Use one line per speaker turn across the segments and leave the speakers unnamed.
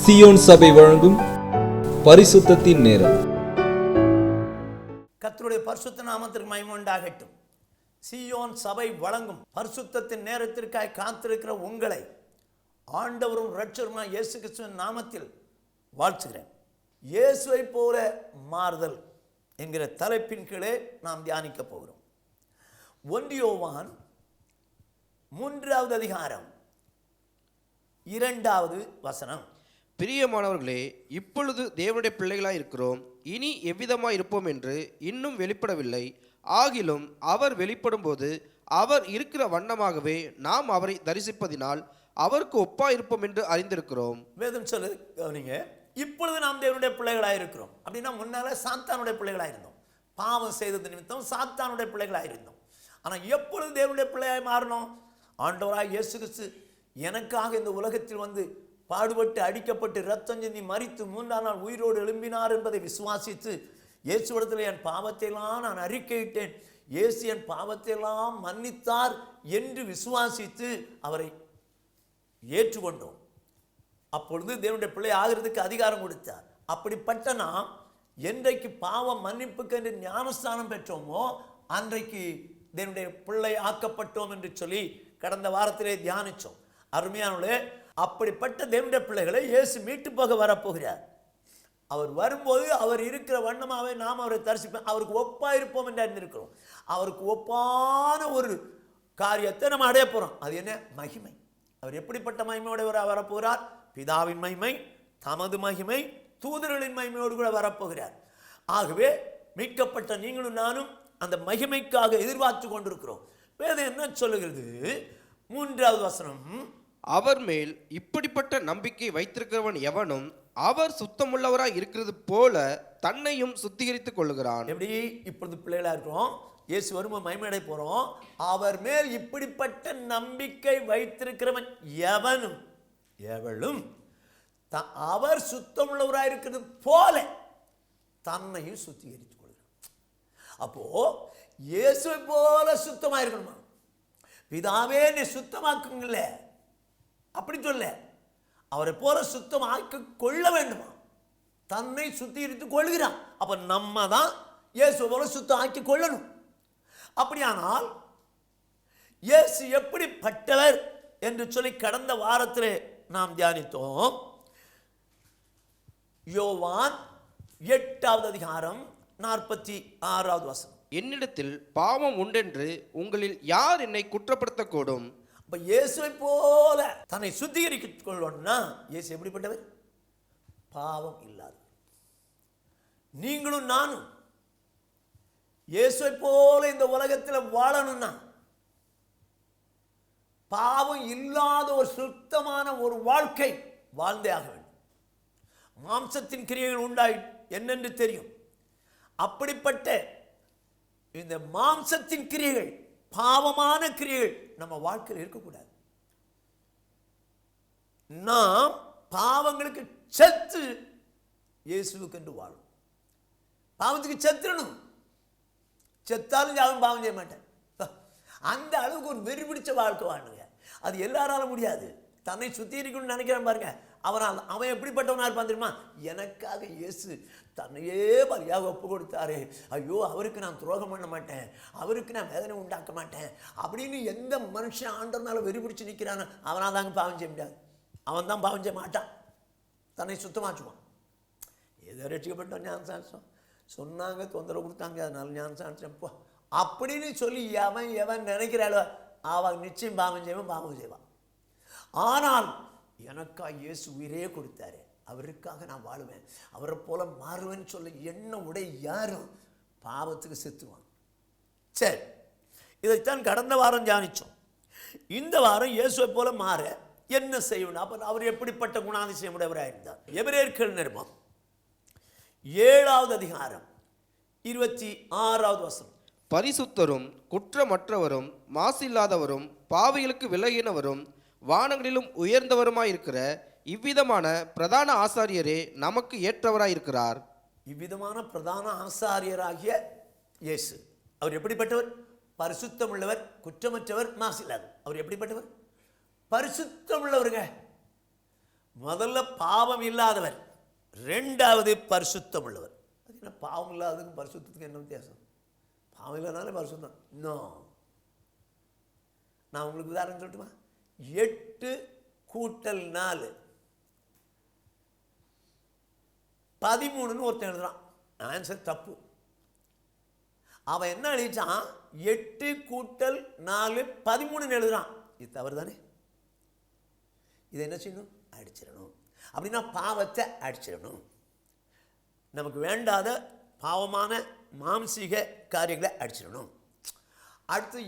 Zion சபை வழங்கும் பரிசுத்தத்தின் நேரம்.
கர்த்தருடைய பரிசுத்த நாமத்திற்கு மகிமை உண்டாகட்டும். சியோன் சபை வழங்கும் பரிசுத்தத்தின் நேரத்திற்காக காத்திருக்கிற உங்களை ஆண்டவரும் இரட்சகருமாகிய இயேசு கிறிஸ்துவின் நாமத்தில் வாழ்த்துகிறேன். இயேசுவை போல மாறுதல் என்கிற தலைப்பின் கீழே நாம் தியானிக்க போகிறோம். 1 யோவான் 3வது அதிகாரம் 2வது வசனம்.
பிரியமானவர்களே, இப்பொழுது தேவனுடைய பிள்ளைகளாய் இருக்கிறோம், இனி எவ்விதமாய் இருப்போம் என்று இன்னும் வெளிப்படவில்லை. ஆகிலும் அவர் வெளிப்படும் போது அவர் இருக்கிற வண்ணமாகவே நாம் அவரை தரிசிப்பதினால் அவருக்கு ஒப்பாய் இருப்போம் என்று அறிந்திருக்கிறோம்.
வேதம் சொல்லுது, கவனிங்க. இப்பொழுது நாம் தேவனுடைய பிள்ளைகளாக இருக்கிறோம் அப்படின்னா, முன்னால சாத்தானுடைய பிள்ளைகளாக இருந்தோம். பாவம் செய்தது நிமித்தம் சாத்தானுடைய பிள்ளைகளாக இருந்தோம். ஆனால் எப்பொழுது தேவனுடைய பிள்ளையாய் மாறணும்? ஆண்டவராய் இயேசு கிறிஸ்து எனக்காக இந்த உலகத்தில் வந்து பாடுபட்டு அடிக்கப்பட்டு இரத்தம் சிந்தி மரித்து 3ஆம் நாள் உயிரோடு எழும்பினார் என்பதை விசுவாசித்து, இயேசுவிடத்தில் என் பாவத்தையெல்லாம் நான் அறிக்கையிட்டேன், இயேசு என் பாவத்தையெல்லாம் மன்னித்தார் என்று விசுவாசித்து அவரை ஏற்றுக்கொண்டோம். அப்பொழுது தேவனுடைய பிள்ளை ஆகிறதுக்கு அதிகாரம் கொடுத்தார். அப்படிப்பட்ட நாம் என்றைக்கு பாவம் மன்னிப்புக்கு என்று ஞானஸ்தானம் பெற்றோமோ அன்றைக்கு தேவனுடைய பிள்ளை ஆக்கப்பட்டோம் என்று சொல்லி கடந்த வாரத்திலே தியானித்தோம். அருமையானவர்களே, அப்படிப்பட்ட தேவனுடைய பிள்ளைகளை இயேசு மீட்டு போக வரப்போகிறார். அவர் வரும்போது அவர் இருக்கிற வண்ணமாகவே நாம் அவரை தரிசிப்போம், அவருக்கு ஒப்பாக இருப்போம் என்று அறிந்திருக்கிறோம். அவருக்கு ஒப்பான ஒரு காரியத்தை நம்ம அடைய போகிறோம். அது என்ன? மகிமை. அவர் எப்படிப்பட்ட மகிமையோடு வரப்போகிறார்? பிதாவின் மகிமை, தமது மகிமை, தூதர்களின் மகிமையோடு கூட வரப்போகிறார். ஆகவே மீட்கப்பட்ட நீங்களும் நானும் அந்த மகிமைக்காக எதிர்பார்த்து கொண்டிருக்கிறோம். வேதம் என்ன சொல்லுகிறது? 3வது வசனம்.
அவர் மேல் இப்படிப்பட்ட நம்பிக்கை வைத்திருக்கிறவன் எவனும் அவர் சுத்தமுள்ளவராய் இருக்கிறது போல தன்னையும் சுத்திகரித்துக் கொள்ளுகிறான்.
எப்படி? இப்பொழுது பிள்ளைகளா இருக்கிறோம், இயேசு வரும்போது மகிமையடைய போறோம். அவர் மேல் இப்படிப்பட்ட நம்பிக்கை வைத்திருக்கிறவன் எவனும் எவளும் அவர் சுத்தமுள்ளவராய் இருக்கிறது போல தன்னையும் சுத்திகரித்துக் கொள்கிறான். அப்போ இயேசுவை போல சுத்தமா இருக்கணுமா? பிதாவே நீ சுத்தமாக்குங்கள அப்படி சொல்ல, அவரை போல சுத்தமாக்கி கொள்ள வேண்டுமா? தன்னை சுத்திகரித்துக் கொள்கிறான். அப்ப நம்ம தான் இயேசு போல சுத்தம் ஆக்கி கொள்ளணும். அப்படியானால் இயேசு எப்படிப்பட்டவர் என்று சொல்லி கடந்த வாரத்திலே நாம் தியானித்தோம். யோவான் 8வது அதிகாரம் 46வது வசனம்.
என்னிடத்தில் பாவம் உண்டென்று உங்களில் யார் என்னை குற்றப்படுத்தக்கூடும்?
அப்ப இயேசுவை போல தன்னை சுத்திகரித்துக் கொள்ளணும்னா இயேசு எப்படிப்பட்டவர்? பாவம் இல்லாத. நீங்களும் நானும் இயேசுவை போல இந்த உலகத்தில் வாழணும்னா பாவம் இல்லாத ஒரு சுத்தமான ஒரு வாழ்க்கை வாழ்ந்தே ஆக வேண்டும். மாம்சத்தின் கிரியைகள் உண்டாய் என்னென்று தெரியும். அப்படிப்பட்ட இந்த மாம்சத்தின் கிரியைகள், பாவமான கிரியைகள் நம்ம வாழ்க்கையில் இருக்கக்கூடாது. நாம் பாவங்களுக்கு செத்து இயேசுவுக்கு என்று வாழும். பாவத்துக்கு செத்துடணும். செத்தாலும் யாரும் பாவம் செய்ய மாட்டேன். அந்த அளவுக்கு ஒரு வெறி பிடிச்ச வாழ்க்கை வாழுங்க. அது எல்லாராலும் முடியாது. தன்னை சுத்திகரிக்கணும்னு நினைக்கிறான் பாருங்க, அவன் எப்படிப்பட்டவனா இருப்பான் தெரியுமா? எனக்காக இயேசு தன்னையே பலியாக ஒப்பு கொடுத்தாரு, ஐயோ அவருக்கு நான் துரோகம் பண்ண மாட்டேன், அவருக்கு நான் வேதனை உண்டாக்க மாட்டேன் அப்படின்னு எந்த மனுஷன் ஆண்டவனால வெறி பிடிச்சு நிற்கிறானோ அவனால் தாங்க பாவம் செய்ய முடியாது. அவன் தான் பாவம் செய்ய மாட்டான், தன்னை சுத்தமாச்சுவான். ஏதோ ரட்சிக்கப்பட்டோம், ஞானசாட்சம் சொன்னாங்க, தொந்தரவு கொடுத்தாங்க, அதனால ஞானசாட்சம் போ அப்படின்னு சொல்லி எவன் நினைக்கிறாளோ அவன் நிச்சயம் பாவம் செய்வான், பாவம் செய்வான். ஆனால் எனக்காக இயேசு உயிரே கொடுத்தாரு, அவருக்காக நான் வாழுவேன், அவரை போல மாறுவேன்னு சொல்ல என்ன உடைய யாரும் பாவத்துக்கு செத்துவான். சரி, இதைத்தான் கடந்த வாரம் தியானித்தோம். இந்த வாரம் இயேசுவை போல மாற என்ன செய்யணும்? அப்ப அவர் எப்படிப்பட்ட குணாதிசயம் உடையவராக இருந்தார்? எபிரேயர்கள் நிருபம் 7வது அதிகாரம் 26வது வசனம்.
பரிசுத்தரும் குற்றமற்றவரும் மாசில்லாதவரும் பாவிகளுக்கு விலகினவரும் வானங்களிலும் உயர்ந்தவருமாயிருக்கிற இவ்விதமான பிரதான ஆசாரியரே நமக்கு ஏற்றவராயிருக்கிறார்.
இவ்விதமான பிரதான ஆசாரியராகிய இயேசு அவர் எப்படிப்பட்டவர்? பரிசுத்தம் உள்ளவர், குற்றமற்றவர், மாசில்லாதவர். அவர் எப்படிப்பட்டவர்? பரிசுத்தம் உள்ளவருங்க. முதல்ல பாவம் இல்லாதவர், ரெண்டாவது பரிசுத்தம் உள்ளவர். அது என்ன பாவம் இல்லாததுக்கும் பரிசுத்தத்துக்கு என்ன வித்தியாசம்? பாவம் இல்லாதனாலே பரிசுத்தம் இன்னும். நான் உங்களுக்கு உதாரணம் சொல்லட்டுமா? 8 கூட்டல் 4 13 ஒருத்தன் எழுதுறான். ஆன்சர் தப்பு. அவன் என்ன எழுதிச்சான்? 8 கூட்டல் 4 13 எழுதுறான். இது தவறு தானே? இதை என்ன செய்யணும்? அடிச்சிடணும். அப்படின்னா பாவத்தை அடிச்சிடணும். நமக்கு வேண்டாத பாவமான மாம்சீக காரியங்களை அடிச்சிடணும். அடுத்து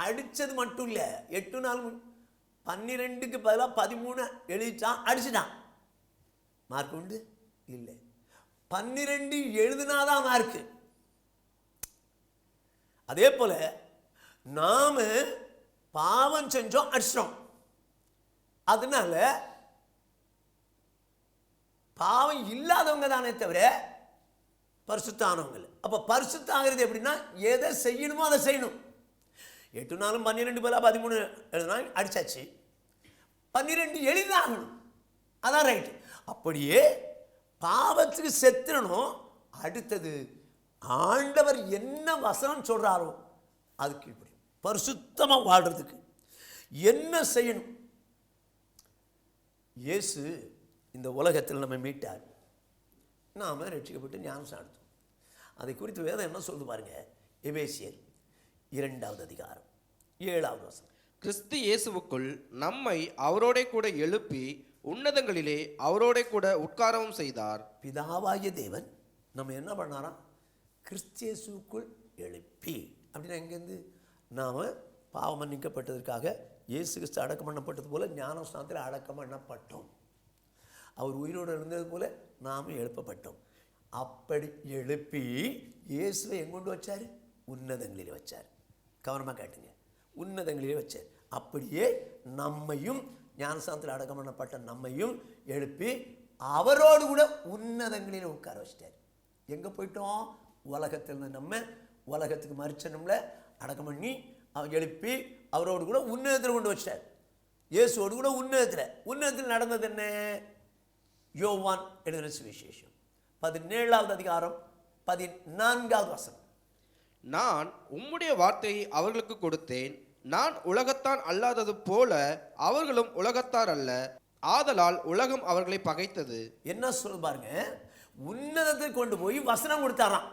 அடித்தது மட்டும் இல்லை, 8 நாள் 12க்கு பதிலாக 13 எழுதிச்சான், அடிச்சிட்டான். மார்க் உண்டு இல்லை. 12 எழுதுனாதான் மார்க்கு. அதே போல நாம பாவம் செஞ்சோம், அடிச்சிட்டோம். அதனால பாவம் இல்லாதவங்க தானே தவிர பரிசுத்தானவங்க இல்லை. அப்போ பரிசுத்தம் ஆகிறது எப்படின்னா, எதை செய்யணுமோ அதை செய்யணும். 8 நாளும் 12 பதிலாக 13 எழுதினா அடிச்சாச்சு. 12 எழுதாகணும், அதான் ரைட்டு. அப்படியே பாவத்துக்கு செத்துறணும். அடுத்தது ஆண்டவர் என்ன வசனம் சொல்றாரோ அதுக்கு இப்படி பரிசுத்தமாக வாழ்றதுக்கு என்ன செய்யணும்? இயேசு இந்த உலகத்தில் நம்ம மீட்டார். நாம் ரட்சிக்கப்பட்டு ஞானஸ்நானம் எடுத்தோம். அதை குறித்து வேதம் என்ன சொல்லுது பாருங்க. எபேசியர் 2வது அதிகாரம் 7வது வசனம்.
கிறிஸ்து இயேசுவுக்குள் நம்மை அவரோட கூட எழுப்பி உன்னதங்களிலே அவரோட கூட உட்காரவும் செய்தார்.
பிதாவாகிய தேவன் நம்ம என்ன பண்ணாராம்? கிறிஸ்து இயேசுவுக்குள் எழுப்பி. அப்படின்னா எங்கேருந்து? நாம் பாவம் மன்னிக்கப்பட்டதற்காக இயேசு கிறிஸ்து அடக்கம் பண்ணப்பட்டது போல ஞானஸ்நானத்தில் அடக்கம் பண்ணப்பட்டோம். அவர் உயிரோடு இருந்தது போல நாம் எழுப்பப்பட்டோம். அப்படி எழுப்பி இயேசுவை எங்கொண்டு வச்சார்? உன்னதங்களிலே வச்சார். கவனமாக காட்டுங்க, உன்னதங்களிலே வச்சார். அப்படியே நம்மையும் ஞானஸ்நானத்தில் அடக்கம் பண்ணப்பட்ட நம்மையும் எழுப்பி அவரோடு கூட உன்னதங்களில் உட்கார வச்சிட்டார். எங்கே போயிட்டோம்? உலகத்தில் நம்ம உலகத்துக்கு மறிச்ச நம்மளை அடக்கம் பண்ணி அவர் எழுப்பி அவரோடு கூட உன்னதத்தில் கொண்டு வச்சிட்டார். இயேசுவோடு கூட உன்னதத்தில் நடந்தது என்ன? யோவான் எழுதின சுவிசேஷம் 17வது அதிகாரம் 14வது வசனம்.
நான் உம்முடைய வார்த்தையை அவர்களுக்கு கொடுத்தேன். நான் உலகத்தான் அல்லாதது போல அவர்களும் உலகத்தார் அல்ல. ஆதலால் உலகம் அவர்களை பகைத்தது.
என்ன சொல்ல பாருங்க. உன்னதத்தில் கொண்டு போய் வசனம் கொடுத்தாராம்.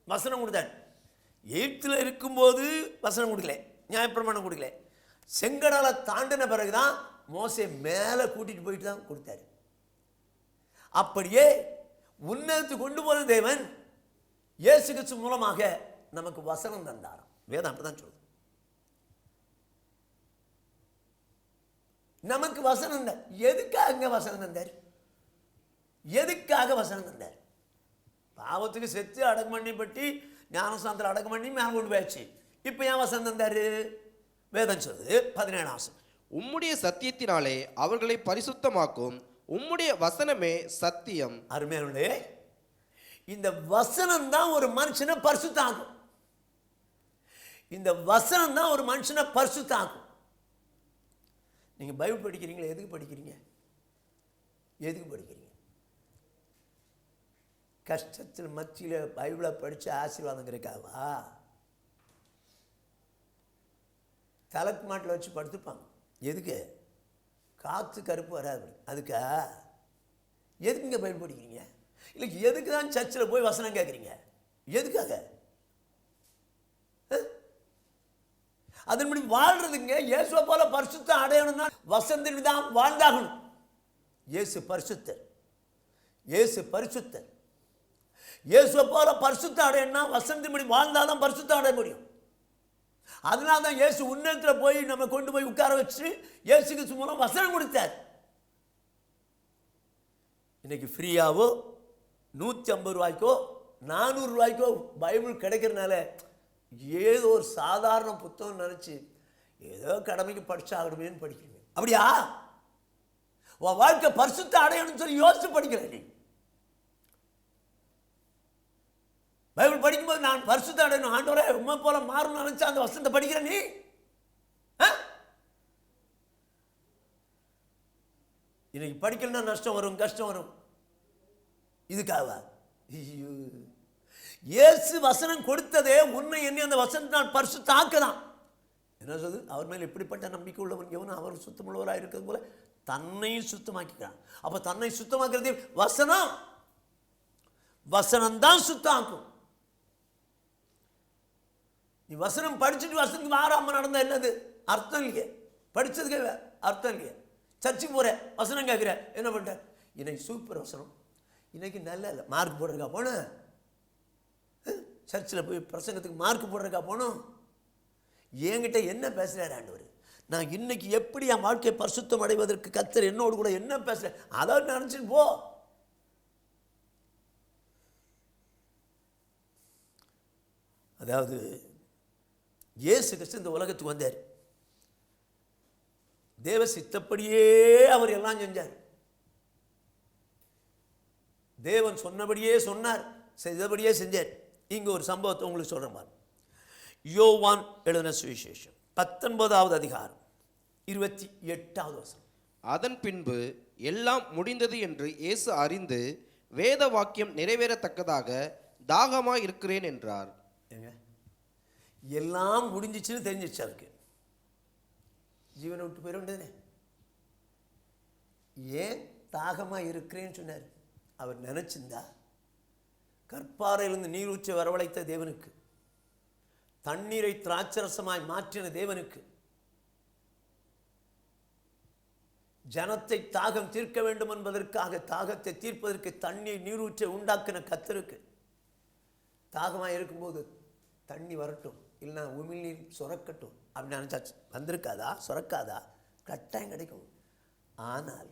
வசனம் கொடுத்தார். எகிப்தில் இருக்கும்போது வசனம் கொடுக்கல, நியாயப்பிரமாணம் கொடுக்கல. செங்கடலை தாண்டின பிறகுதான் மோசே மேலே கூட்டிட்டு போயிட்டு தான் கொடுத்தாரு. அப்படியே உன்னதத்துக்கு கொண்டு போன தேவன் இயேசு கிறிஸ்து மூலமாக நமக்கு வசனம் தந்தாராம். வேதம் அப்படிதான் சொல்லுது. நமக்கு வசனம் தான். எதுக்காக வசனம் தந்தார்? எதுக்காக வசனம் தந்தார்? பாவத்துக்கு செத்து அடக்கம் பண்ணி பட்டி ஞானஸ்நானத்தில் அடக்கம் பண்ணி மேலே கொண்டு போயாச்சு. இப்போ ஏன் வசனம் தந்தாரு? வேதம் சொல்லுது 17ஆம் வசனம்.
உம்முடைய சத்தியத்தினாலே அவர்களை பரிசுத்தமாக்கும். உம்முடைய வசனமே சத்தியம்.
அருமையானே, இந்த வசனம் தான் ஒரு மனுஷனை பரிசுத்தாக்கும். இந்த வசனம் தான் ஒரு மனுஷனை பரிசுத்தாக்கும். நீங்கள் பைபிள் படிக்கிறீங்களா? எதுக்கு படிக்கிறீங்க? எதுக்கு படிக்கிறீங்க? கஷ்டத்தில் மத்தியில் பைபிளை படித்து ஆசீர்வாதம் கிடைக்காவா? தலைக்கு மாட்டில் வச்சு படுத்துப்பாங்க. எதுக்கு? காற்று கருப்பு வராது. அதுக்கா? எதுக்குங்க பைபிள் படிக்கிறீங்க? இல்லை எதுக்கு தான் சர்ச்சில் போய் வசனம் கேட்குறீங்க? எதுக்காக? அதன்படி வாழ்றதுங்க. இயேசுவை போல பரிசுத்தம் அடையணும்னா வசனத்தின் தான் வாழ்ந்தாகணும். இயேசு பரிசுத்தர். இயேசு பரிசுத்தர். இயேசுவை போல பரிசுத்தம் அடையணும்னா வசனத்தின்படி வாழ்ந்தாதான் பரிசுத்தம் அடைய முடியும். அதனால தான் இயேசு உன்னதத்தில் போய் நம்ம கொண்டு போய் உட்கார வச்சு இயேசு கிறிஸ்து மூலம் வசனம் கொடுத்தார். இன்னைக்கு ஃப்ரீயாவோ 150 ரூபாய்க்கோ 400 ரூபாய்க்கோ பைபிள் கிடைக்கிறதுனால ஏதோ ஒரு சாதாரண புத்தகம் நினச்சி ஏதோ கடமைக்கு படிச்சாகணுமேனு படிக்கிறீங்க. அப்படியா? உன் வாழ்க்கை பரிசுத்த அடையணும்னு சொல்லி யோசிச்சு படிக்கிற நீ. பைபிள் படிக்கும்போது நான் பரிசுத்த அடையணும், ஆண்டவரே உண்மை போல மாறணும்னு நினைச்சா அந்த வசனத்தை படிக்கிற நீ. இன்னைக்கு படிக்கலன்னா நஷ்டம் வரும், கஷ்டம் வரும். இதுக்காக இயேசு வசனம் கொடுத்ததே உன்னை என்ன அந்த வசனத்தினால் பரிசுத்தாக்கலாம். என்ன சொல்லுது? அவர் மேல் எப்படிப்பட்ட நம்பிக்கை உள்ளவன் எவனும் அவர் சுத்தமுள்ளவராக இருக்கிறது போல தன்னையும் சுத்தமாக்கிக்கிறான். அப்ப தன்னை சுத்தமாக்குறது வசனம். வசனம்தான் சுத்தமாக்கும். நீ வசனம் படிச்சுட்டு வசனத்துக்கு மாறாம நடந்தா என்னது அர்த்தம் இல்லையே. படிச்சதுக்கு அர்த்தம் இல்லையே. சர்ச்சுக்கு போற வசனம் கேட்குற, என்ன பண்ற? இன்னைக்கு சூப்பர் வசனம், இன்னைக்கு நல்ல இல்லை, மார்க் போடுறதுக்கா போனோம். சர்ச்சில் போய் பிரசங்கத்துக்கு மார்க் போடுறதுக்கா போனோம். என்கிட்ட என்ன பேசுகிறார் ஆண்டவர்? நான் இன்னைக்கு எப்படி என் வாழ்க்கையை பரிசுத்தம் அடைவதற்கு கர்த்தர் என்னோடு கூட என்ன பேசுகிறேன் அதாவது நினச்சிட்டு போ. அதாவது இயேசு கிறிஸ்து இந்த உலகத்துக்கு வந்தார். தேவ சித்தப்படியே அவர் எல்லாம் செஞ்சார். தேவன் சொன்னபடியே சொன்னார், செய்தபடியே செஞ்சார். இங்க ஒரு சம்பவத்தை உங்களுக்கு சொல்ற மாதிரி, யோவான் எழுதின சுவிசேஷம் 19வது அதிகாரம் 28வது வசனம்.
அதன் பின்பு எல்லாம் முடிந்தது என்று இயேசு அறிந்து வேத வாக்கியம் நிறைவேறத்தக்கதாக தாகமாய் இருக்கிறேன் என்றார்.
எல்லாம் முடிஞ்சிச்சுன்னு தெரிஞ்சிச்சு. அவருக்கு ஜீவனை விட்டு போயிட வேண்டியதுனே. ஏன் தாகமாக இருக்கிறேன்னு சொன்னார்? அவர் நினைச்சிருந்தா கற்பாறையிலிருந்து நீர் ஊற்ற வரவழைத்த தேவனுக்கு, தண்ணீரை திராட்சரசமாய் மாற்றின தேவனுக்கு, ஜனத்தை தாகம் தீர்க்க வேண்டும் என்பதற்காக தாகத்தை தீர்ப்பதற்கு தண்ணீர் நீரூற்றை உண்டாக்கின கர்த்தருக்கு தாகமாக இருக்கும்போது தண்ணி வரட்டும், இல்லைன்னா உமிழ்நீர் சுரக்கட்டும் அப்படின்னு நினச்சாச்சு. வந்திருக்காதா? சுரக்காதா? கட்டாயம் கிடைக்கும். ஆனால்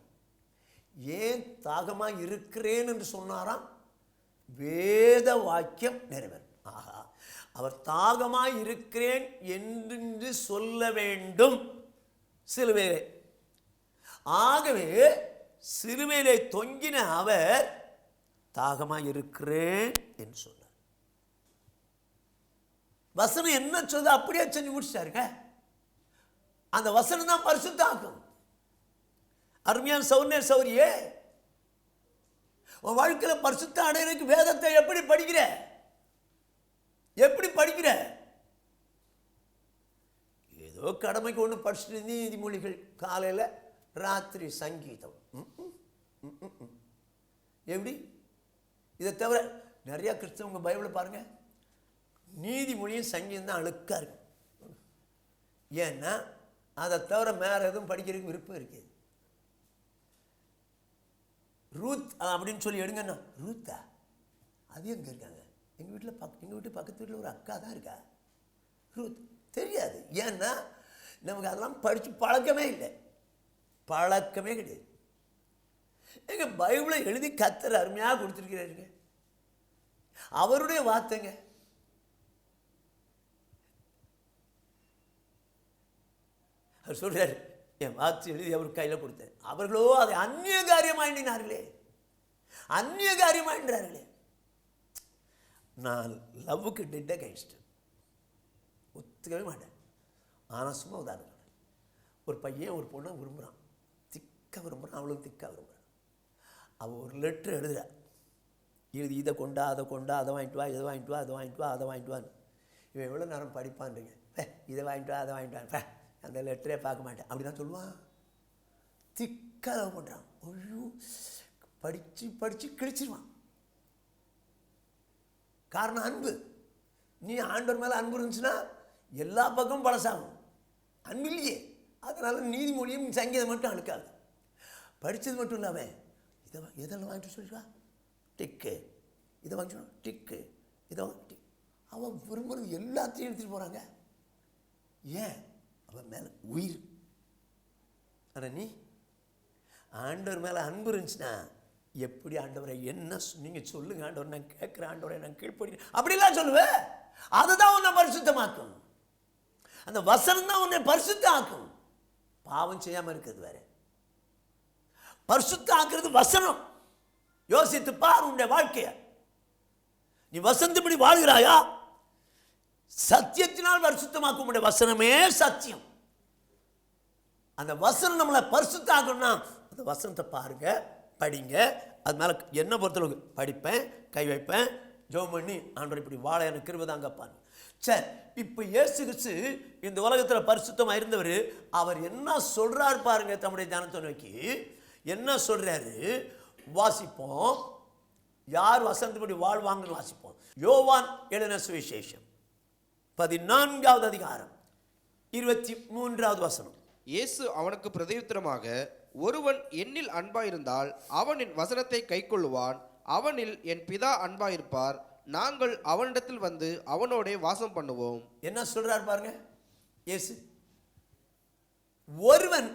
ஏன் தாகமாக இருக்கிறேன் என்று சொன்னாராம்? வேத வாக்கியம் நிறைவேறும். ஆஹா, அவர் தாகமாக இருக்கிறேன் என்று சொல்ல வேண்டும் சிலுவையிலே. ஆகவே சிலுவையிலே தொங்கின அவர் தாகமாக இருக்கிறேன் என்று சொன்னார். வசனம் என்ன சொல்லுது அப்படியே செஞ்சு முடிச்சாருங்க. அந்த வசனம் தான் பரிசுத்தாக்கும். அருமையான சௌர்ண சௌரியே, உன் வாழ்க்கையில் பரிசுத்த அடையறதுக்கு வேதத்தை எப்படி படிக்கிற? எப்படி படிக்கிற? ஏதோ கடமைக்கு ஒன்று படிச்சுட்டு நீதிமொழிகள் காலையில் ராத்திரி சங்கீதம் எப்படி? இதை தவிர நிறைய கிறிஸ்தவங்க பைபிளை பாருங்க, நீதிமொழியும் சங்கீதம் தான் அழுக்கா இருக்கு. ஏன்னா அதை தவிர வேற எதுவும் படிக்கிறதுக்கு விருப்பம் இருக்குது. ரூத் அப்படின்னு சொல்லி எடுங்கன்னா, ரூத்தா அது எங்கே இருக்காங்க? எங்கள் வீட்டு பக்கத்து வீட்டில் ஒரு அக்கா தான் இருக்கா. ரூத் தெரியாது. ஏன்னா நமக்கு அதெல்லாம் படித்து பழக்கமே இல்லை, பழக்கமே கிடையாது. எங்கள் பைபிளை எழுதி கர்த்தர் அருமையாக கொடுத்துருக்கிறாருங்க. அவருடைய வார்த்தைங்க. அவர் சொல்றாரு, என் வார்த்தை எழுதி அவர் கையில் கொடுத்தேன். அவர்களோ அதை அந்நிய காரியமாயினார்களே, அந்நிய காரியமாயின்றார்களே. நான் லவ்வுக்கு டெட் அகைன்ஸ்ட், ஒத்துக்கவே மாட்டேன். ஆனால் சும்மா உதாரணம், ஒரு பையன் ஒரு பொண்ணை விரும்புகிறான், திக்காக விரும்புகிறான், அவளும் திக்காக விரும்புகிறான். அவள் ஒரு லெட்ரு எழுதுறா, எழுதி இதை கொண்டா அதை கொண்டா, அதை வாங்கிட்டு வா, இதை வாங்கிட்டு வா, அதை வாங்கிட்டு வா, அதை வாங்கிட்டு வான்னு. இவன் எவ்வளோ நேரம் படிப்பான்றீங்க? இதை வாங்கிட்டு வா, அதை வாங்கிட்டு வா, அந்த லெட்டரே பார்க்க மாட்டேன் அப்படி தான் சொல்லுவான். திக்காக லவ் பண்ணுறான். ஐயோ, படித்து படித்து கிழிச்சிருவான். காரணம் அன்பு. நீ ஆண்டவர் மேலே அன்பு இருந்துச்சுன்னா எல்லா பக்கமும் பழசாகும். அன்பு இல்லையே, அதனால நீதிமொழியும் சங்கீதம் மட்டும் அழுக்காது. படித்தது மட்டும் இல்லாமல் இதெல்லாம் வாங்கிட்டு சொல்லிடுவா, டிக்கு இதை வாங்கிட்டு டிக்கு இதை வாங்கி. அவன் விரும்புறது எல்லாத்தையும் எடுத்துகிட்டு போகிறாங்க. ஏன்? அவன் மேலே உயிர். ஆனால் நீ ஆண்டவர் மேலே அன்பு இருந்துச்சுன்னா எப்படி ஆண்டவரை என்ன நீங்கள் சொல்லுங்க ஆண்டவர், நான் கேட்குறேன் ஆண்டவரை, நான் கீழ்ப்படி அப்படிலாம் சொல்லுவேன். அதுதான் உன்னை பரிசுத்தமாக்கும். அந்த வசனம் தான் உன்னை பரிசுத்த ஆக்கும். பாவம் செய்யாமல் இருக்கிறது வேற, பரிசுத்த ஆக்குறது வசனம். யோசித்து பார் உன்னுடைய வாழ்க்கைய. நீ வசந்தபடி வாழ்கிறாயா? சத்தியத்தினால் பரிசுத்தமாக்கும். உடைய வசனமே சத்தியம். அந்த வசனம் நம்மளை பரிசுத்தாக்கணும்னா அந்த வசனத்தை பாருங்க, படிங்க. அது மேலே என்ன பொறுத்தளவுக்கு படிப்பேன், கை வைப்பேன், ஜெபம் பண்ணி ஆண்டவர் இப்படி வாழ எனக்கு கிருபை தாங்கப்பான்னு. சரி, இப்போ இயேசு கிறிஸ்து இந்த உலகத்தில் பரிசுத்தமாக இருந்தவர். அவர் என்ன சொல்கிறார் பாருங்க, தம்முடைய ஞானத்தை நோக்கி என்ன சொல்கிறாரு வாசிப்போம். யார் வசனத்துப்படி வாழ்வாங்கன்னு வாசிப்போம். யோவான் எழுதின சுவிசேஷம் 14வது அதிகாரம் 23வது வசனம்.
இயேசு அவனுக்கு பிரதியுத்தரமாக, ஒருவன் என்னில் அன்பாயிருந்தால் அவன் என் வசனத்தை கைக்கொள்ளுவான், அவனில் என் பிதா அன்பாயிருப்பார், நாங்கள் அவனிடத்தில் வந்து அவனோடே வாசம் பண்ணுவோம்.
என்ன சொல்றார் பாருங்க இயேசு. ஒருவன்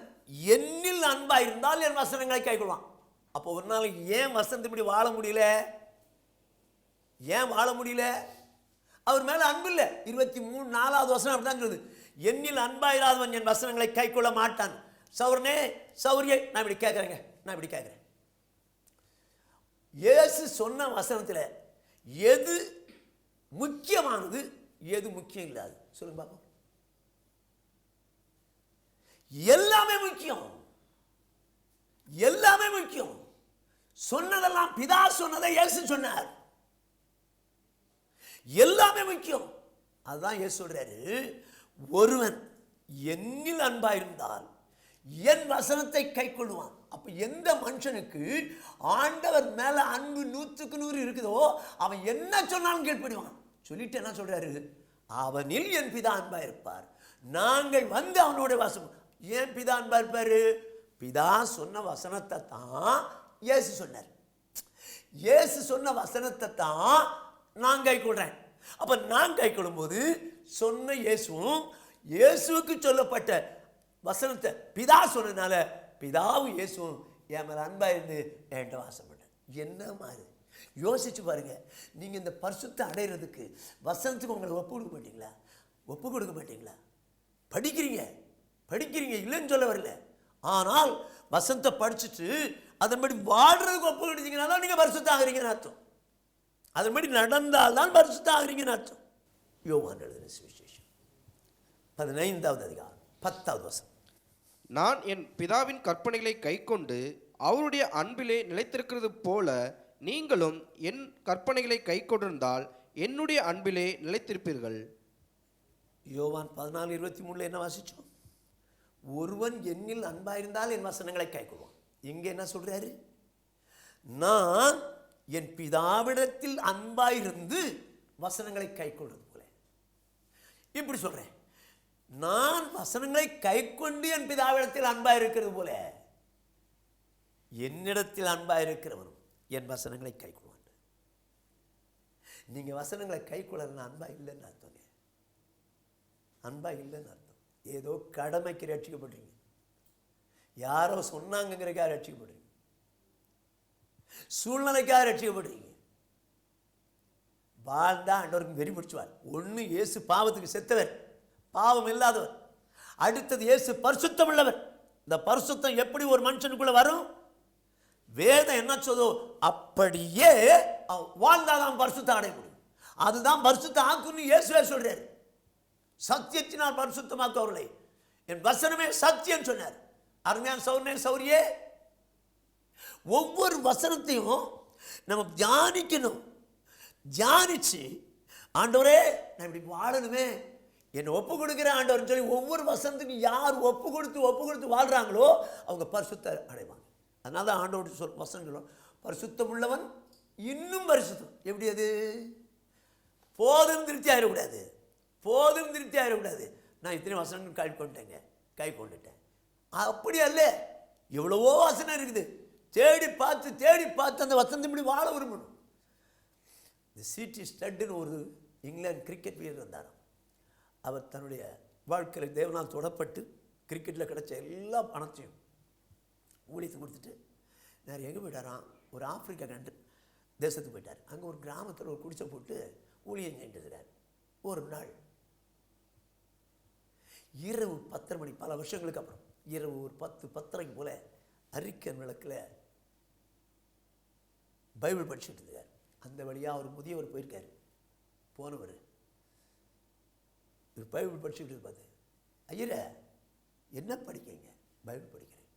என்னில் அன்பாயிருந்தால் என் வசனங்களை கைக்கொள்வான். அப்போ ஒரு நாள் ஏன் வசனத்தின்படி வாழ முடியல? ஏன் வாழ முடியல? அவர் மேல அன்பு இல்லை. 24வது வசனம் அப்படிதான் சொல்லுது, என்னில் அன்பாயிராதவன் என் வசனங்களை கைக்கொள்ள மாட்டான். சௌரனே சௌரியே, நான் இப்படி கேட்கிறேன், இயேசு சொன்ன வசனத்தில் எது முக்கியமானது, எது முக்கியம் இல்லாது சொல்லுங்க பாப்போம். எல்லாமே முக்கியம், எல்லாமே முக்கியம். சொன்னதெல்லாம் பிதா சொன்னதை இயேசு சொன்னார். எல்லாமே முக்கியம். அதுதான் இயேசு சொல்றாரு, ஒருவன் என்னில் அன்பாயிருந்தால் என் வசனத்தை கைக்கொள்வான். அப்ப எந்த மனுஷனுக்கு ஆண்டவர் மேல அன்பு 100க்கு 100 இருக்குதோ அவன் என்ன சொன்னாலும் கீழ்ப்படிவான். சொல்லிட்டு என்ன சொல்றாரு, அவனில் என் பிதா அன்பா இருப்பார், நாங்கள் வந்து அவனோட வாசம். ஏன் பிதா அன்பா இருப்பாரு? பிதா சொன்ன வசனத்தை தான் இயேசு சொன்னார். இயேசு சொன்ன வசனத்தை தான் நான் கைக்கொள்றேன். அப்ப நான் கைக்கொள்ளும் போது சொன்ன இயேசுவும் இயேசுவுக்கு சொல்லப்பட்ட வசனத்தை பிதா சொன்னதுனால பிதாவும் இயேசுவும் என் மேல அன்பா இருந்து என்கிட்ட வாசம் பண்ண. என்ன மாதிரி யோசிச்சு பாருங்க. நீங்க இந்த பரிசுத்தை அடைகிறதுக்கு வசனத்துக்கு உங்களை ஒப்பு கொடுக்க மாட்டீங்களா? படிக்கிறீங்க இல்லைன்னு சொல்ல வரல. ஆனால் வசனத்தை படிச்சுட்டு அதன்படி வாழ்றதுக்கு ஒப்பு கொடுத்தீங்கன்னா தான் நீங்க பரிசுத்த ஆகிறீங்கன்னு அர்த்தம். அதன்படி நடந்தால் தான் பரிசுத்த ஆகிறீங்கன்னு அர்த்தம். யோவான் எழுதின சுவிசேஷம் 15வது அதிகாரம் 10வது வசனம்.
நான் என் பிதாவின் கற்பனைகளை கைக்கொண்டு அவருடைய அன்பிலே நிலைத்திருக்கிறது போல நீங்களும் என் கற்பனைகளை கைக்கொண்டிருந்தால் என்னுடைய அன்பிலே நிலைத்திருப்பீர்கள்.
யோவான் 14:23 என்ன வாசிச்சோம்? ஒருவன் என்னில் அன்பாயிருந்தால் என் வசனங்களை கைக்கொள்வான். இங்க என்ன சொல்றாரு? நான் என் பிதாவிடத்தில் அன்பாயிருந்து வசனங்களை கைக்கொள்வது போல. இப்படி சொல்றேன், நான் வசனங்களை கைக்கொண்டு என் பிதாவிடத்தில் அன்பாயிருக்கிறது போல என்னிடத்தில் அன்பாயிருக்கிறவனும் என் வசனங்களை கைக்கொள்வான். நீங்க வசனங்களை கைக்கொள்ளலாம் அன்பா இல்லைன்னு அர்த்தம். அன்பா இல்லைன்னு அர்த்தம். ஏதோ கடமைக்கு ரட்சிக்கப்படுறீங்க, யாரோ சொன்னாங்கிறதுக்காக ரட்சிக்கப்படுறீங்க, சூழ்நிலைக்காக ரட்சிக்கப்படுறீங்க. வாழ்ந்தா ஆண்டவருக்கு வெறி பிடிச்சுவார். ஒன்று இயேசு பாவத்துக்கு செத்தவர், பாவம் இல்லாதவர். அடுத்தது இயேசு பரிசுத்தம் உள்ளவர். இந்த பரிசுத்தம் எப்படி ஒரு மனுஷனுக்குள்ள வரும்? வேதம் என்ன சொல்லுதோ அப்படியே வாழ்ந்தாதான் பரிசுத்தம் அடைய முடியும். அதுதான் பரிசுத்த ஆக்குன்னு இயேசுவே சொல்றாரு. சத்தியத்தினால் பரிசுத்தமாக்கவர்களை என் வசனமே சத்தியம் சொன்னார். அருமையான சௌரனே சௌரியே, ஒவ்வொரு வசனத்தையும் நம்ம தியானிக்கணும். தியானிச்சு ஆண்டவரே நான் இப்படி வாழணுமே, என்னை ஒப்பு கொடுக்கிற ஆண்டவர் சொல்லி ஒவ்வொரு வசனத்துக்கும் யார் ஒப்பு கொடுத்து வாழ்றாங்களோ அவங்க பரிசுத்த அடைவாங்க. அதனால தான் ஆண்டவர் வசனம் சொல்லுவோம், பரிசுத்தம் உள்ளவன் இன்னும் பரிசுத்தம். எப்படி அது? போதும் திருப்தி ஆயிடக்கூடாது. நான் இத்தனை வசனங்கள் கை கொண்டுட்டேன் அப்படி அல்ல. எவ்வளவோ வசனம் இருக்குது. தேடி பார்த்து அந்த வசனத்தை இப்படி வாழ விரும்பணும். இந்த சிடி ஸ்டட்டுன்னு ஒரு இங்கிலாந்து கிரிக்கெட் வீரர் இருந்தார். அவர் தன்னுடைய வாழ்க்கையில் தேவனால் தொடப்பட்டு கிரிக்கெட்டில் கிடைச்ச எல்லா பணத்தையும் ஊழியத்தை கொடுத்துட்டு நிறைய எங்கே போயிட்டாராம்? ஒரு ஆப்பிரிக்கா தேசத்துக்கு போயிட்டார். அங்கே ஒரு கிராமத்தில் ஒரு குடிசை போட்டு ஊழியம் செஞ்சிருக்கிறார். ஒரு நாள் இரவு 10 மணி, பல வருஷங்களுக்கு அப்புறம் இரவு ஒரு 10-10:30 போல அரிக்கன் விளக்கில் பைபிள் படிச்சுட்டு இருந்தார். அந்த வழியாக ஒரு முதியவர் போயிருக்காரு. போனவர் பைபிள் படிச்சுக்கிட்டு பார்த்து, ஐயரே என்ன படிக்கிறீங்க? பைபிள் படிக்கிறேன்.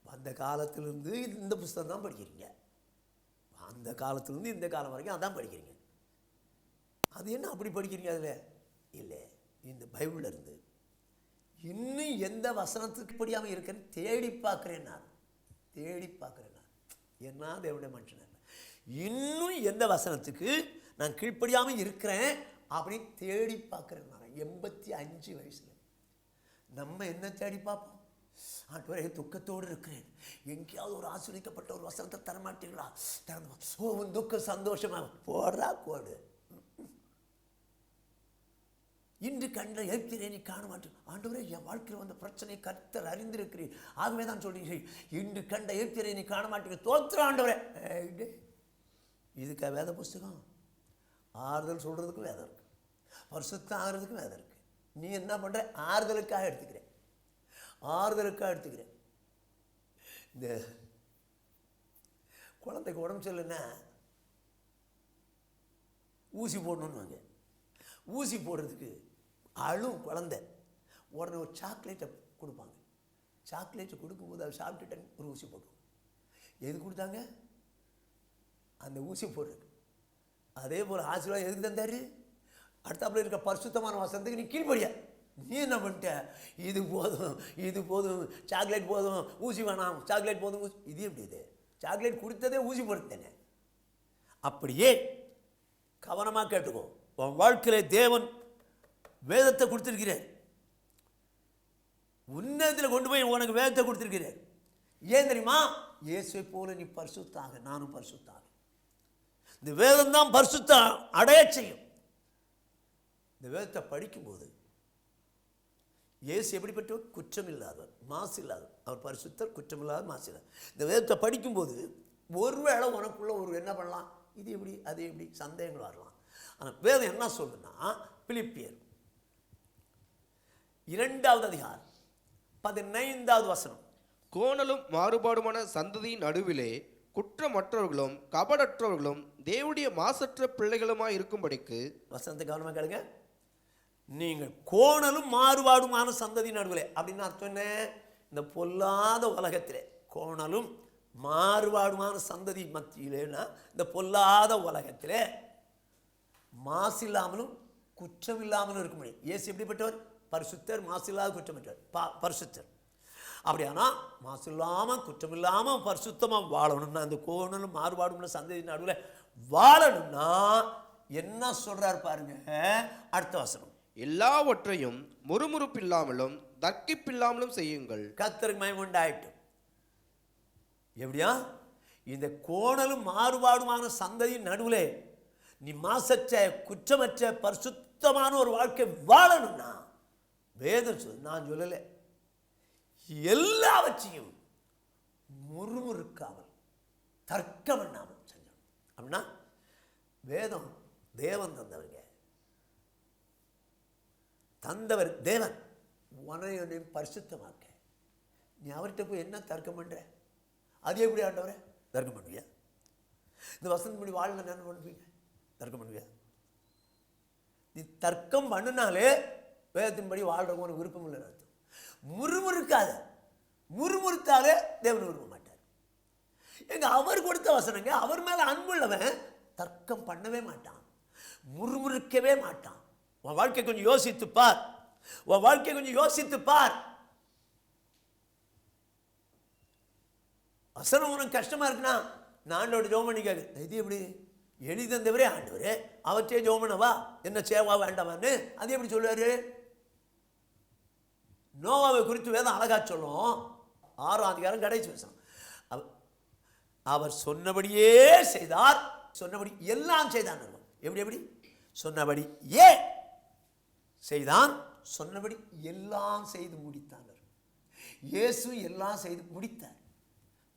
அந்த காலத்திலிருந்து இந்த புஸ்தகம் தான் படிக்கிறீங்க, அந்த காலத்திலிருந்து இந்த காலம் வரைக்கும் அதான் படிக்கிறீங்க. அது என்ன அப்படி படிக்கிறீங்க? அதில் இல்லை, இந்த பைபிளில் இருந்து இன்னும் எந்த வசனத்துக்கு படியாமல் இருக்கிறேன்னு தேடி பார்க்குறேன். நான் தேடி பார்க்குறேன். நான் என்ன தேவனுடைய மனுஷன், இன்னும் எந்த வசனத்துக்கு நான் கீழ்ப்படியாமல் இருக்கிறேன் அப்படின்னு தேடி பார்க்குறேன். நான் 85 வயசில் நம்ம என்ன தேடி பார்ப்போம்? ஆண்டவரே, துக்கத்தோடு இருக்கிறேன், எங்கேயாவது ஒரு ஆசீர்வதிக்கப்பட்ட ஒரு வசனத்தை தரமாட்டீங்களா? ஓ, உன் துக்கம் சந்தோஷமாக போடுறா கோடு. இன்று கண்ட ஏற்கிறேன், நீ காண மாட்டேன். ஆண்டவரே, என் வாழ்க்கையில் வந்த பிரச்சனை கர்த்தர் அறிந்திருக்கிறேன், ஆகவே தான் சொல்றீங்க. இன்று கண்ட ஏற்கிறேன், நீ காண மாட்டீங்க, தோத்துற ஆண்டவரே. இதுக்கு வேத புஸ்தகம். ஆறுதல் சொல்றதுக்கு வேதம் இருக்கு, பரிசுத்தம் ஆகிறதுக்கு வேதம் இருக்கு. நீ என்ன பண்ற? ஆறுதலுக்காக எடுத்துக்கிறேன், ஆறுதலுக்காக எடுத்துக்கிறேன். இந்த குழந்தைக்கு உடம்பு சரியில்லைன்னா ஊசி போடணுன்னு, ஊசி போடுறதுக்கு அழும் குழந்தை, உடனே ஒரு சாக்லேட்டை கொடுப்பாங்க. சாக்லேட்டை கொடுக்கும்போது அதை சாப்பிட்டுட்டேன், ஒரு ஊசி போட்டுருவோம். எது கொடுத்தாங்க? அந்த ஊசி போடுறது. அதே போல் ஆசீர்வாதம் எதுக்கு தந்தாரு? அடுத்தாப்புல இருக்க பரிசுத்தமான வசனத்துக்கு நீ கீழ்படியா. நீ என்ன பண்ணிட்ட? இது போதும், இது போதும், சாக்லேட் போதும், ஊசி வேணாம், சாக்லேட் போதும், ஊசி. இது எப்படி? இது சாக்லேட் கொடுத்ததே ஊசி போடுத்தேனே. அப்படியே கவனமாக கேட்டுக்கோ. உன் வாழ்க்கையில தேவன் வேதத்தை கொடுத்திருக்கிறார், உன்னதத்தில் கொண்டு போய் உனக்கு வேதத்தை கொடுத்திருக்கிறார். ஏன் தெரியுமா? இயேசுவை போல நீ பரிசுத்தாக, நானும் பரிசுத்தாக. இந்த வேதம் தான் பரிசுத்த அடைய செய்யும். இந்த வேதத்தை படிக்கும்போது இயேசு எப்படிப்பட்டவர்? குற்றம் இல்லாதவர், மாசு இல்லாதவர். அவர் பரிசுத்தர், குற்றம் இல்லாத, மாசு இல்லாத. இந்த வேதத்தை படிக்கும்போது ஒருவேளை உனக்குள்ள ஒரு என்ன பண்ணலாம், இது எப்படி அது எப்படி சந்தேகங்கள் வரலாம். ஆனால் வேதம் என்ன சொல்லுன்னா, பிலிப்பியர் 2வது அதிகாரம் 15வது வசனம்,
கோணலும் மாறுபாடுமான சந்ததியின் நடுவிலே குற்றமற்றவர்களும் கபடற்றவர்களும் தேவனுடைய மாசற்ற பிள்ளைகளுமாய் இருக்கும்படிக்கு.
வசனத்தை கவனமாக கேளுங்க. நீங்கள் கோணலும் மாறுபாடுமான சந்ததி நடுவிலே அப்படின்னு அர்த்தம் என்ன? இந்த பொல்லாத உலகத்திலே கோணலும் மாறுபாடுமான சந்ததி மத்தியிலேன்னா, இந்த பொல்லாத உலகத்திலே மாசு இல்லாமலும் குற்றம் இல்லாமலும் இருக்க முடியும். இயேசு எப்படிப்பட்டவர்? பரிசுத்தர், மாசு இல்லாத குற்றமற்றவர், பரிசுத்தர். அப்படியானா மாசு இல்லாமல் குற்றம் இல்லாமல் பரிசுத்தமாக வாழணும்னா, அந்த கோணலும் மாறுபாடுமான சந்ததி நடுவில் வாழணும்னா என்ன சொல்றார் பாருங்க, அடுத்த வசனம்.
எல்லாவற்றையும் முறுமுறுப்பில்லாமலும் தர்க்கிப்பில்லாமலும் செய்யுங்கள்.
கர்த்தருக்கு மகிமை உண்டாயிட்டும். எப்படியா? இந்த கோணலும் மாறுபாடுமான சந்ததியின் நடுவில் நீ மாசற்ற குற்றமற்ற பரிசுத்தமான ஒரு வாழ்க்கை வாழணும்னா, வேதம் சொல்லு, நான் சொல்லலை, எல்லாவற்றையும் முறுமுறுக்காமல் தர்க்கம் பண்ணாமல் செஞ்சோம். அப்படின்னா வேதம் தேவன் தந்தவங்க, தந்தவர் தேவன். உனையும் பரிசுத்தமாக்க நீ அவர்கிட்ட போய் என்ன தர்க்கம் பண்ற? அது எப்படி ஆண்டவரே? தர்க்கம் பண்ணுவியா? இந்த வசனப்படி வாழ்ல என்ன பண்ணுவீங்க? தர்க்கம் பண்ணுவியா? நீ தர்க்கம் பண்ணினாலே வேதத்தின்படி வாழ்றவங்க உனக்கு விருப்பம் இல்லைன்னு அர்த்தம். முறுமுறுக்காத, முறுமுறுத்தாலே தேவன் விரும்ப மாட்டார். எங்க அவர் கொடுத்த வசனங்க, அவர் மேல அன்புள்ளவன் தர்க்கம் பண்ணவே மாட்டான், முறுமுறுக்கவே மாட்டான். உன் வாழ்க்கை கொஞ்சம் யோசித்து பார், உன் வாழ்க்கை கொஞ்சம் யோசித்து பார். வசனம் உனக்கு கஷ்டமா இருக்குன்னா நான் ஆண்டோட ஜெபம் பண்ணி கேட்க, இது எப்படி எளிதந்தவரே ஆண்டவரே அவற்றே ஜெபம் பண்ணவா, என்ன சேவா வேண்டாமான்னு அது எப்படி சொல்லுவாரு? நோவாவை குறித்து வேதம் அழகா சொல்லும். 6ஆம் அதிகாரம் கடைசி வசனம். அவர் சொன்னபடியே செய்தார், சொன்னபடி எல்லாம் செய்தான். எப்படி எப்படி? சொன்னபடி ஏன் செய்தான், சொன்னபடி எல்லாம் செய்து முடித்தான். இயேசு எல்லாம் செய்து முடித்தார்.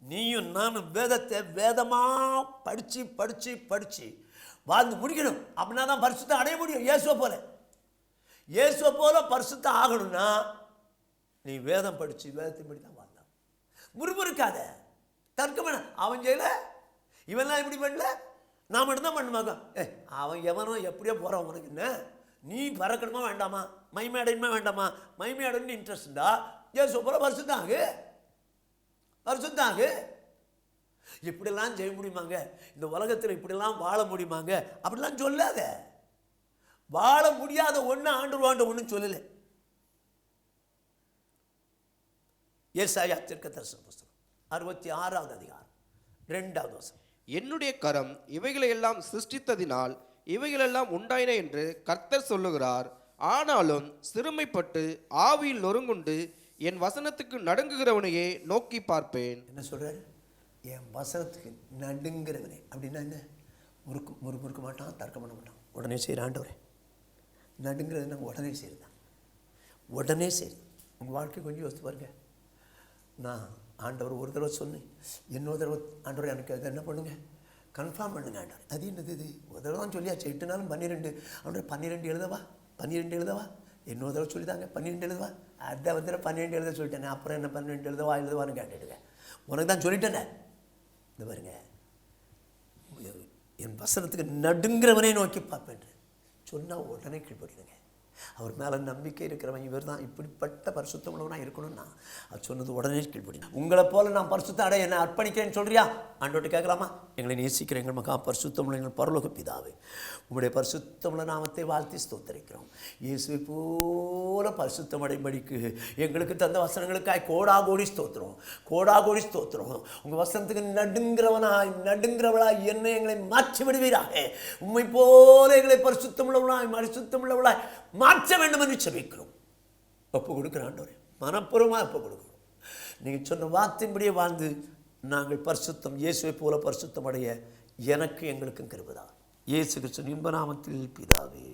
நீயும் நானும் வேதத்தை வேதமா படிச்சு படிச்சு படிச்சு வாழ்ந்து முடிக்கணும். அப்படின்னா தான் பரிசுத்தம் அடைய முடியும். இயேசுவை போல, இயேசுவை போல பரிசுத்தம் ஆகணும்னா நீ வேதம் படிச்சு வேதத்தின்படி தான் வாழ்ந்தான். முறுமுறுக்காத, தர்க்கம் பண்ண. அவன் செய்யல, இவன்லாம் இப்படி பண்ணல, நான் மட்டும்தான் பண்ணுமாக்கா. அவன் எவனோ எப்படியோ போகிறான், உனக்கு என்ன? நீ பறக்கணுமா வேண்டாமா, மைமேடணுமா வேண்டாமா? மைமேடன்னு இன்ட்ரெஸ்ட் இருந்தா இயேசு போல பரிசுத்தம் ஆகு. பரிசுத்தாகு. இப்படிலாம் செய்ய முடியுமாங்க, இந்த உலகத்தில் இப்படிலாம் வாழ முடியுமாங்க அப்படிலாம் சொல்லாத. வாழ முடியாத ஒன்று ஆண்டவர் ஒன்றும் சொல்லலை. ஏசாயா தீர்க்கதரிசன புஸ்தகம் 66வது அதிகாரம் 2வது வசனம்.
என்னுடைய கரம் இவைகளை எல்லாம் சிருஷ்டித்ததினால் இவைகளெல்லாம் உண்டாயின என்று கர்த்தர் சொல்லுகிறார். ஆனாலும் சிறுமைப்பட்டு ஆவியில் நொறுங்குண்டு என் வசனத்துக்கு நடுங்குகிறவனையே நோக்கி பார்ப்பேன்.
என்ன சொல்றாரு? என் வசனத்துக்கு நடுங்கிறவனே. அப்படின்னா என்ன? முறுக்க மாட்டான், தர்க்கம் பண்ண மாட்டான், உடனே செய்கிற ஆண்டவரே. நடுங்கிறது நாங்கள் உடனே செய்யுதான், உடனே சரி. உங்கள் வாழ்க்கை கொஞ்சம் யோசித்து பாருங்க. நான் ஆண்டவர் ஒரு தடவை சொன்னேன், இன்னொரு தடவை ஆண்டவர் எனக்கு அதை என்ன பண்ணுங்க, கன்ஃபார்ம் பண்ணுங்க ஆண்டவர். அது என்னது இது? ஒரு தடவை தான் சொல்லியாச்சு, 8 நாளும் 12. ஆண்டவர் 12 எழுதவா, 12 எழுதவா, இன்னொரு தடவை சொல்லிதாங்க 12 எழுதவா. அதை வந்து 12 எழுத சொல்லிட்டேன். அப்புறம் என்ன 12 எழுதவான்னு கேட்டுடுங்க. உனக்கு தான் சொல்லிட்டேனே. இந்த பாருங்க, என் வசனத்துக்கு நடுங்கிறவனே நோக்கி பார்ப்பேன் சொன்னால் உடனே கீழ்படிடுங்க. அவர் மேலே நம்பிக்கை இருக்கிறவன் இவர் தான். இப்படிப்பட்ட பரிசுத்தம் உள்ளவனாக இருக்கணும்னா அது சொன்னது உடனே கீழ்படிங்க. உங்களை போல நான் பரிசுத்த அடைய என்னை அர்ப்பணிக்கிறேன்னு சொல்றியா? ஆண்டவர்கிட்ட கேட்கலாமா? எங்களை நேசிக்கிற எங்கள் மகா பரிசுத்தம் உள்ள எங்கள் பரலோக பிதாவே, உங்களுடைய பரிசுத்தமுள்ள நாமத்தை வாழ்த்தி ஸ்தோத்திரிக்கிறோம். இயேசுவை போல பரிசுத்தம் அடைம்படிக்கு எங்களுக்கு தந்த வசனங்களுக்காய் கோடாகோடி ஸ்தோத்திரம், கோடாகோடி ஸ்தோத்திரம். உங்கள் வசனத்துக்கு நடுங்கிறவளாய் என்னை எங்களை மாற்றி விடுவீராக. உண்மை போல எங்களை பரிசுத்தமுள்ளவளாய் மாற்ற வேண்டும் என்று செபிக்கிறோம். ஒப்பு கொடுக்கிற ஆண்டவரே, மனப்பூர்வமாக ஒப்பு கொடுக்கிறோம். நீங்கள் சொன்ன வார்த்தையின்படியே வாழ்ந்து நாங்கள் பரிசுத்தம் இயேசுவை போல பரிசுத்தம் அடைய எனக்கு எங்களுக்கும் கிருபை. இயேசு கிறிஸ்து இன்ப நாமத்தில் பிதாவே.